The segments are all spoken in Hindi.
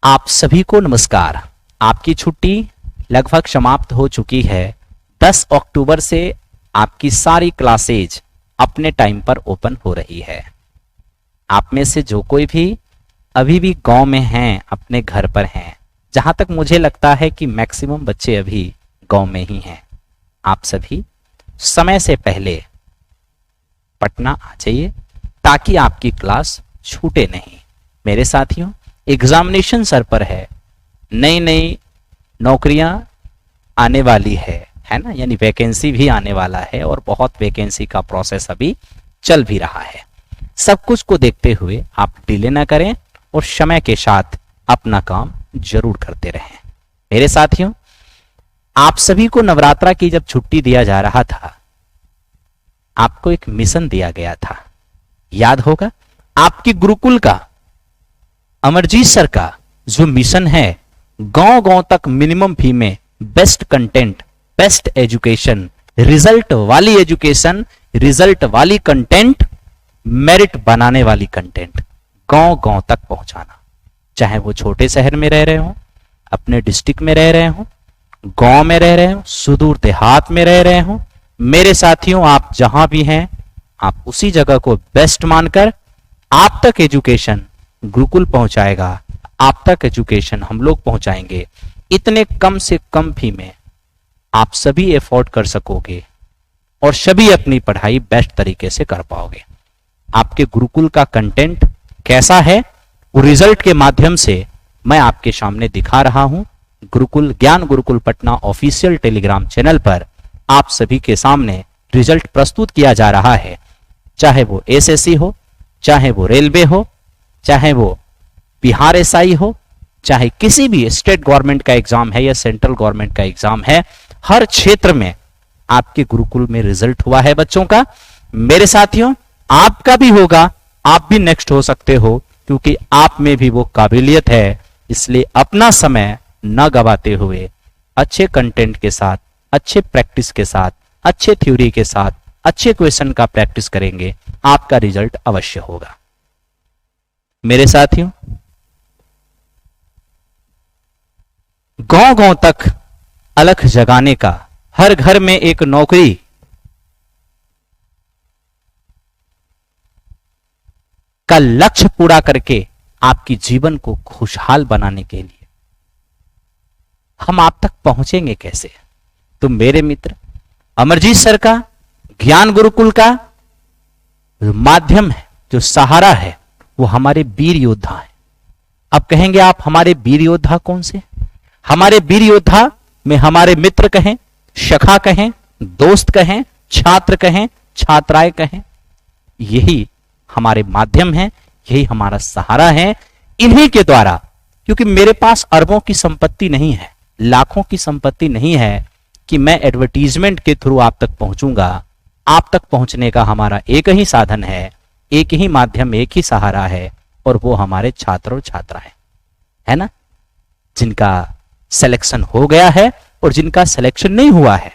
आप सभी को नमस्कार। आपकी छुट्टी लगभग समाप्त हो चुकी है। 10 अक्टूबर से आपकी सारी क्लासेज अपने टाइम पर ओपन हो रही है। आप में से जो कोई भी अभी भी गांव में हैं, अपने घर पर हैं, जहां तक मुझे लगता है कि मैक्सिमम बच्चे अभी गांव में ही हैं, आप सभी समय से पहले पटना आ जाइए ताकि आपकी क्लास छूटे नहीं। मेरे साथियों, एग्जामिनेशन सर पर है, नई नई नौकरियां आने वाली है ना, यानी वैकेंसी भी आने वाला है और बहुत वैकेंसी का प्रोसेस अभी चल भी रहा है। सब कुछ को देखते हुए आप डिले ना करें और समय के साथ अपना काम जरूर करते रहें। मेरे साथियों, आप सभी को नवरात्रा की जब छुट्टी दिया जा रहा था, आपको एक मिशन दिया गया था, याद होगा। आपकी गुरुकुल का, अमरजीत सर का जो मिशन है, गांव गांव तक मिनिमम फी में best content, best education, result वाली एजुकेशन, रिजल्ट वाली कंटेंट, मेरिट बनाने वाली कंटेंट गांव गांव तक पहुंचाना। चाहे वो छोटे शहर में रह रहे हो, अपने डिस्ट्रिक्ट में रह रहे हो, गांव में रह रहे हो, सुदूर देहात में रह रहे हो, मेरे साथियों आप जहां भी हैं, आप उसी जगह को बेस्ट मानकर आप तक एजुकेशन गुरुकुल पहुंचाएगा, आप तक एजुकेशन हम लोग पहुंचाएंगे। इतने कम से कम फी में आप सभी एफोर्ड कर सकोगे और सभी अपनी पढ़ाई बेस्ट तरीके से कर पाओगे। आपके गुरुकुल का कंटेंट कैसा है, वो रिजल्ट के माध्यम से मैं आपके सामने दिखा रहा हूं। गुरुकुल, ज्ञान Gurukul Patna official Telegram channel पर आप सभी के सामने रिजल्ट प्रस्तुत किया जा रहा है। चाहे वो एसएससी हो, चाहे वो रेलवे हो, चाहे वो बिहार एसआई हो, चाहे किसी भी स्टेट गवर्नमेंट का एग्जाम है या सेंट्रल गवर्नमेंट का एग्जाम है, हर क्षेत्र में आपके गुरुकुल में रिजल्ट हुआ है बच्चों का। मेरे साथियों, आपका भी होगा, आप भी नेक्स्ट हो सकते हो, क्योंकि आप में भी वो काबिलियत है। इसलिए अपना समय न गवाते हुए अच्छे कंटेंट के साथ, अच्छे प्रैक्टिस के साथ, अच्छे थ्योरी के साथ, अच्छे क्वेश्चन का प्रैक्टिस करेंगे, आपका रिजल्ट अवश्य होगा। मेरे साथियों, गांव गांव तक अलख जगाने का, हर घर में एक नौकरी का लक्ष्य पूरा करके आपकी जीवन को खुशहाल बनाने के लिए हम आप तक पहुंचेंगे कैसे? तो मेरे मित्र, अमरजीत सर का ज्ञान गुरुकुल का माध्यम है, जो सहारा है, वो हमारे वीर योद्धा है। अब कहेंगे आप, हमारे वीर योद्धा कौन से? हमारे वीर योद्धा में हमारे मित्र कहें, सखा कहें, दोस्त कहें, छात्र कहें, छात्राएं कहें, यही हमारे माध्यम है, यही हमारा सहारा है। इन्हीं के द्वारा, क्योंकि मेरे पास अरबों की संपत्ति नहीं है, लाखों की संपत्ति नहीं है कि मैं एडवर्टीजमेंट के थ्रू आप तक पहुंचूंगा। आप तक पहुंचने का हमारा एक ही साधन है, एक ही माध्यम, एक ही सहारा है, और वो हमारे छात्र और छात्राएं है ना, जिनका सिलेक्शन हो गया है और जिनका सिलेक्शन नहीं हुआ है।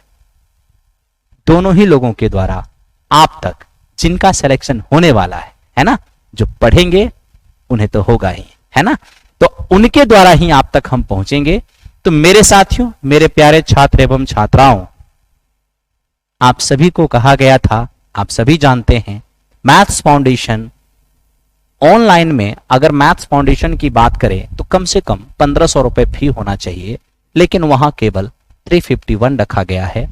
दोनों ही लोगों के द्वारा आप तक, जिनका सिलेक्शन होने वाला है ना, जो पढ़ेंगे उन्हें तो होगा ही, है ना, तो उनके द्वारा ही आप तक हम पहुंचेंगे। तो मेरे साथियों, मेरे प्यारे छात्र एवं छात्राओं, आप सभी को कहा गया था, आप सभी जानते हैं, मैथ्स फाउंडेशन ऑनलाइन में, अगर मैथ्स फाउंडेशन की बात करें तो कम से कम 1500 रुपए फी होना चाहिए, लेकिन वहां केवल 351 रखा गया है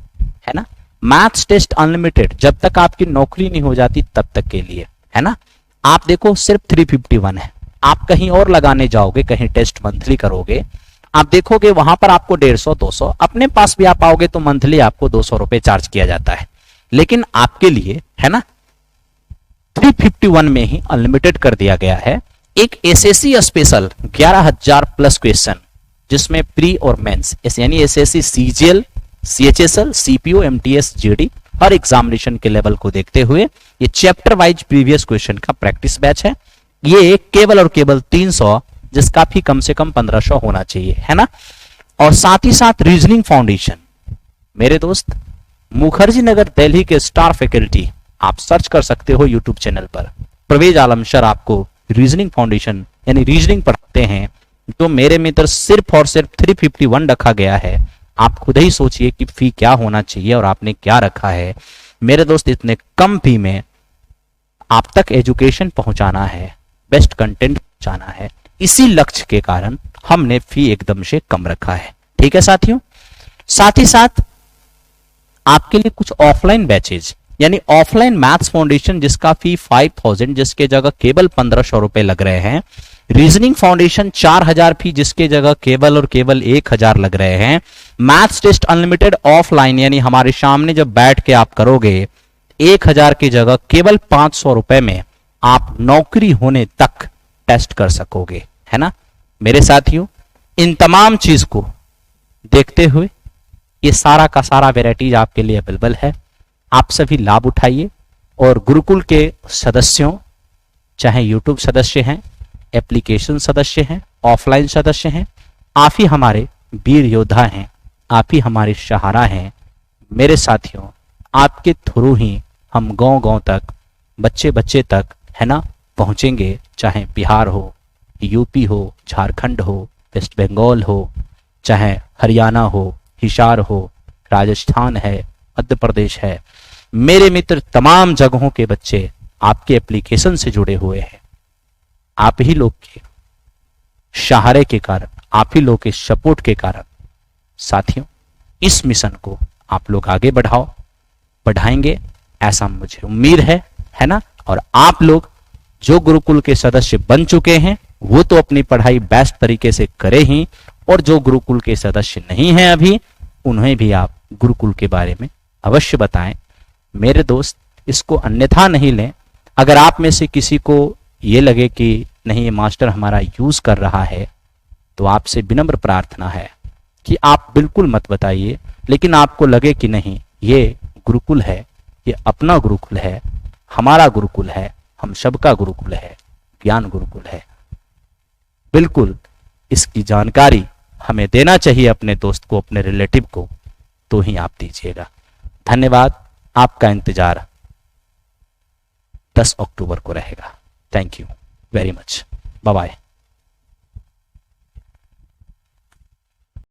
ना। मैथ्स टेस्ट अनलिमिटेड, जब तक आपकी नौकरी नहीं हो जाती तब तक के लिए, है ना। आप देखो, सिर्फ 351 है। आप कहीं और लगाने जाओगे, कहीं टेस्ट मंथली करोगे, आप देखोगे वहां पर आपको 150, 200, अपने पास भी आप आओगे तो मंथली आपको 200 रुपए चार्ज किया जाता है। लेकिन आपके लिए, है ना, 351 में ही अनलिमिटेड कर दिया गया है। एक एसएससी स्पेशल 11,000 प्लस क्वेश्चन, जिसमें प्री और मेंस, यानी SSC CGL, CHSL, CPO, MTS, GD, हर एग्जामिनेशन के लेवल को देखते हुए ये चैप्टर वाइज प्रीवियस क्वेश्चन का प्रैक्टिस बैच है। ये केवल और केवल 300, जिसका भी कम से कम 1500 होना चाहिए, है ना। और साथ ही साथ रीजनिंग फाउंडेशन, मेरे दोस्त, मुखर्जी नगर दिल्ली के स्टार फैकल्टी, आप सर्च कर सकते हो यूट्यूब चैनल पर, परवेज आलम सर आपको रीजनिंग फाउंडेशन यानी रीजनिंग पढ़ाते हैं। जो मेरे मित्र सिर्फ और सिर्फ 351 रखा गया है। आप खुद ही सोचिए कि फी क्या होना चाहिए और आपने क्या रखा है। मेरे दोस्त, इतने कम फी में आप तक एजुकेशन पहुंचाना है, बेस्ट कंटेंट पहुंचाना है, इसी लक्ष्य के कारण हमने फी एकदम से कम रखा है। ठीक है साथियों, साथ ही साथ आपके लिए कुछ ऑफलाइन बैचेज, यानी ऑफलाइन मैथ्स फाउंडेशन जिसका फी 5000, जिसके जगह केवल 1500 रुपए लग रहे हैं। रीजनिंग फाउंडेशन 4000 फी, जिसके जगह केवल और केवल 1000 लग रहे हैं। मैथ्स टेस्ट अनलिमिटेड ऑफलाइन, यानी हमारे सामने जब बैठ के आप करोगे 1000 की जगह केवल 500 रुपए में आप नौकरी होने तक टेस्ट कर सकोगे, है ना मेरे साथियों। इन तमाम चीज को देखते हुए ये सारा का सारा वैरायटीज आपके लिए अवेलेबल है। आप सभी लाभ उठाइए और गुरुकुल के सदस्यों, चाहे यूट्यूब सदस्य हैं, एप्लीकेशन सदस्य हैं, ऑफलाइन सदस्य हैं, आप ही हमारे वीर योद्धा हैं, आप ही हमारे सहारा हैं। मेरे साथियों, आपके थ्रू ही हम गांव गांव तक, बच्चे बच्चे तक, है ना, पहुंचेंगे। चाहे बिहार हो, यूपी हो, झारखंड हो, वेस्ट बंगाल हो, चाहे हरियाणा हो, हिसार हो, राजस्थान है, मध्य प्रदेश है, मेरे मित्र तमाम जगहों के बच्चे आपके एप्लीकेशन से जुड़े हुए हैं। आप ही लोग के सहारे के कारण, आप ही लोग के सपोर्ट के कारण साथियों इस मिशन को आप लोग आगे बढ़ाएंगे ऐसा मुझे उम्मीद है ना। और आप लोग जो गुरुकुल के सदस्य बन चुके हैं वो तो अपनी पढ़ाई बेस्ट तरीके से करें ही, और जो गुरुकुल के सदस्य नहीं हैं अभी, उन्हें भी आप गुरुकुल के बारे में अवश्य बताएं। मेरे दोस्त, इसको अन्यथा नहीं लें। अगर आप में से किसी को ये लगे कि नहीं ये मास्टर हमारा यूज कर रहा है, तो आपसे विनम्र प्रार्थना है कि आप बिल्कुल मत बताइए। लेकिन आपको लगे कि नहीं ये गुरुकुल है, ये अपना गुरुकुल है, हमारा गुरुकुल है, हम सबका गुरुकुल है, ज्ञान गुरुकुल है, बिल्कुल इसकी जानकारी हमें देना चाहिए अपने दोस्त को, अपने रिलेटिव को, तो ही आप दीजिएगा। धन्यवाद। आपका इंतजार 10 अक्टूबर को रहेगा। Thank you very much. Bye bye.